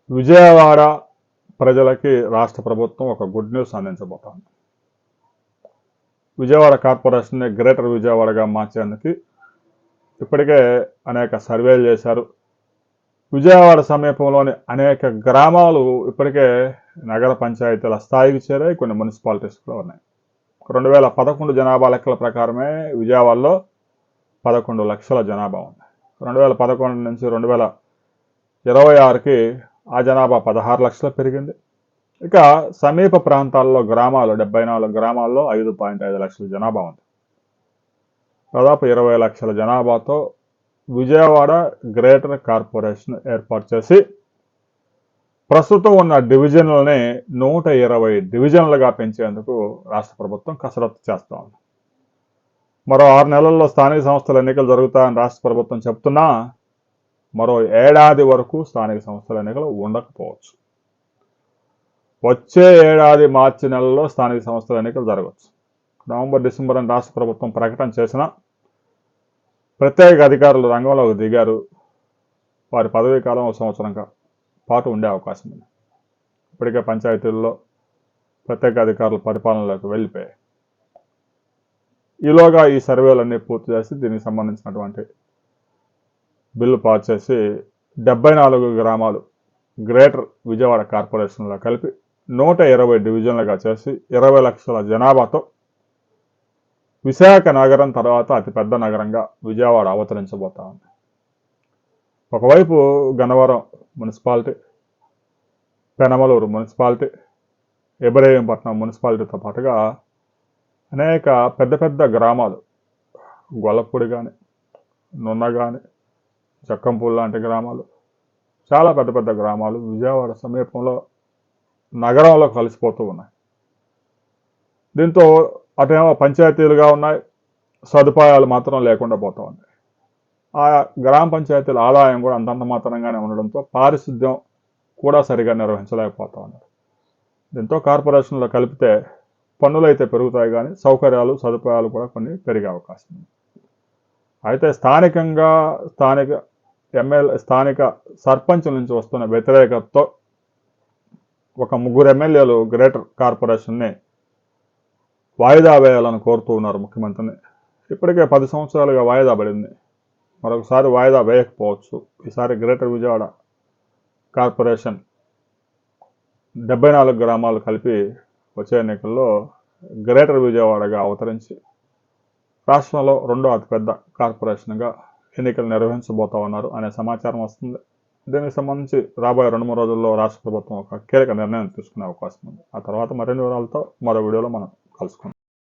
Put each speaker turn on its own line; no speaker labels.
విజయవాడ ప్రజలకి రాష్ట్ర ప్రభుత్వం ఒక గుడ్ న్యూస్ అందించబోతోంది. విజయవాడ కార్పొరేషన్ని గ్రేటర్ విజయవాడగా మార్చేందుకు ఇప్పటికే అనేక సర్వేలు చేశారు. విజయవాడ సమీపంలోని అనేక గ్రామాలు ఇప్పటికే నగర పంచాయతీల స్థాయికి చేరాయి, కొన్ని మున్సిపాలిటీస్ కూడా ఉన్నాయి. 2011 జనాభా లెక్కల ప్రకారమే విజయవాడలో 11 లక్షల జనాభా ఉంది. 2011 నుంచి 2026కి ఆ జనాభా 16 లక్షలు పెరిగింది. ఇక సమీప ప్రాంతాల్లో గ్రామాలు 74 గ్రామాల్లో 5.5 లక్షల జనాభా ఉంది. దాదాపు 20 లక్షల జనాభాతో విజయవాడ గ్రేటర్ కార్పొరేషన్ ఏర్పాటు చేసి ప్రస్తుతం ఉన్న డివిజన్లని 120 డివిజన్లుగా పెంచేందుకు రాష్ట్ర ప్రభుత్వం కసరత్తు చేస్తూ ఉంది. మరో 6 నెలల్లో స్థానిక సంస్థల ఎన్నికలు జరుగుతాయని రాష్ట్ర ప్రభుత్వం చెప్తున్నా మరో ఏడాది వరకు స్థానిక సంస్థల ఎన్నికలు ఉండకపోవచ్చు. వచ్చే ఏడాది మార్చి నెలలో స్థానిక సంస్థల ఎన్నికలు జరగవచ్చు. నవంబర్, డిసెంబర్ అని రాష్ట్ర ప్రభుత్వం ప్రకటన చేసిన ప్రత్యేక అధికారులు రంగంలోకి దిగారు. వారి పదవీ కాలం 1 సంవత్సరం పాటు ఉండే అవకాశం ఉంది. ఇప్పటికే పంచాయతీల్లో ప్రత్యేక అధికారుల పరిపాలనలోకి వెళ్ళిపోయాయి. ఈలోగా ఈ సర్వేలన్నీ పూర్తి చేసి దీనికి సంబంధించినటువంటి బిల్లు పాస్ చేసి 74 గ్రామాలు గ్రేటర్ విజయవాడ కార్పొరేషన్లో కలిపి 120 డివిజన్లుగా చేసి 20 లక్షల జనాభాతో విశాఖ నగరం తర్వాత అతిపెద్ద నగరంగా విజయవాడ అవతరించబోతా ఉంది. ఒకవైపు గన్నవరం మున్సిపాలిటీ, పెనమలూరు మున్సిపాలిటీ, ఇబ్రహీంపట్నం మున్సిపాలిటీతో పాటుగా అనేక పెద్ద పెద్ద గ్రామాలు, గొల్లపూడి కానీ, నున్న కానీ, చక్కంపూడి లాంటి గ్రామాలు, చాలా పెద్ద పెద్ద గ్రామాలు విజయవాడ సమీపంలో నగరంలో కలిసిపోతూ ఉన్నాయి. దీంతో అటేమో పంచాయతీలుగా ఉన్నాయి, సదుపాయాలు మాత్రం లేకుండా పోతూ ఉన్నాయి. ఆ గ్రామ పంచాయతీల ఆదాయం కూడా అంతంత మాత్రంగానే ఉండడంతో పారిశుద్ధ్యం కూడా సరిగా నిర్వహించలేకపోతూ ఉన్నారు. దీంతో కార్పొరేషన్లో కలిపితే పన్నులు అయితే పెరుగుతాయి కానీ సౌకర్యాలు, సదుపాయాలు కూడా కొన్ని పెరిగే అవకాశం ఉంది. అయితే స్థానిక సర్పంచ్ నుంచి వస్తున్న వ్యతిరేకతతో ఒక 3 ఎమ్మెల్యేలు గ్రేటర్ కార్పొరేషన్ని వాయిదా వేయాలని కోరుతూ ఉన్నారు ముఖ్యమంత్రిని. ఇప్పటికే 10 సంవత్సరాలుగా వాయిదా పడింది, మరొకసారి వాయిదా వేయకపోవచ్చు. ఈసారి గ్రేటర్ విజయవాడ కార్పొరేషన్ 74 గ్రామాలు కలిపి వచ్చే ఎన్నికల్లో గ్రేటర్ విజయవాడగా అవతరించి రాష్ట్రంలో 2వ అతిపెద్ద కార్పొరేషన్గా ఎన్నికలు నిర్వహించబోతా ఉన్నారు అనే సమాచారం వస్తుంది. దీనికి సంబంధించి రాబోయే 2-3 రోజుల్లో రాష్ట్ర ప్రభుత్వం ఒక కీలక నిర్ణయం తీసుకునే అవకాశం ఉంది. ఆ తర్వాత మరిన్ని వివరాలతో మరో వీడియోలో మనం కలుసుకుందాం.